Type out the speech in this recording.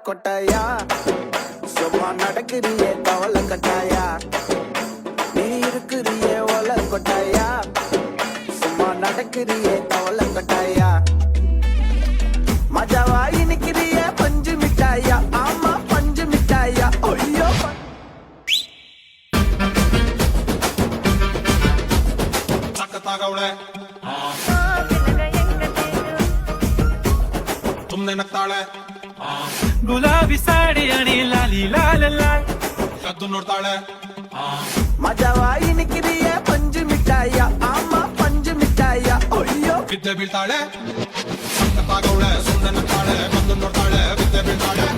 கொட்டாயா சும்மா நடக்கிறியே தவளை கட்டாயா நீ இருக்கிறியே ஒல கொட்டாயா சும்மா நடக்கிறியே தவளை கட்டாயா மஜாவாயி நிக்கிறியே பஞ்சு மிட்டாயா ஆமா பஞ்சு மிட்டாயா ஐயோ तागवले तुमने नक्ताळे गुलाबी साडी आणि लाली लाल लाल कद्दू नोडताळे मजावाई निकिरिये पंजु मिठाया आमा पंजु मिठाया अय्यो विद्या बीळताळे तागवले सुमने नक्ताळे कद्दू नोडताळे विद्या बीळताळे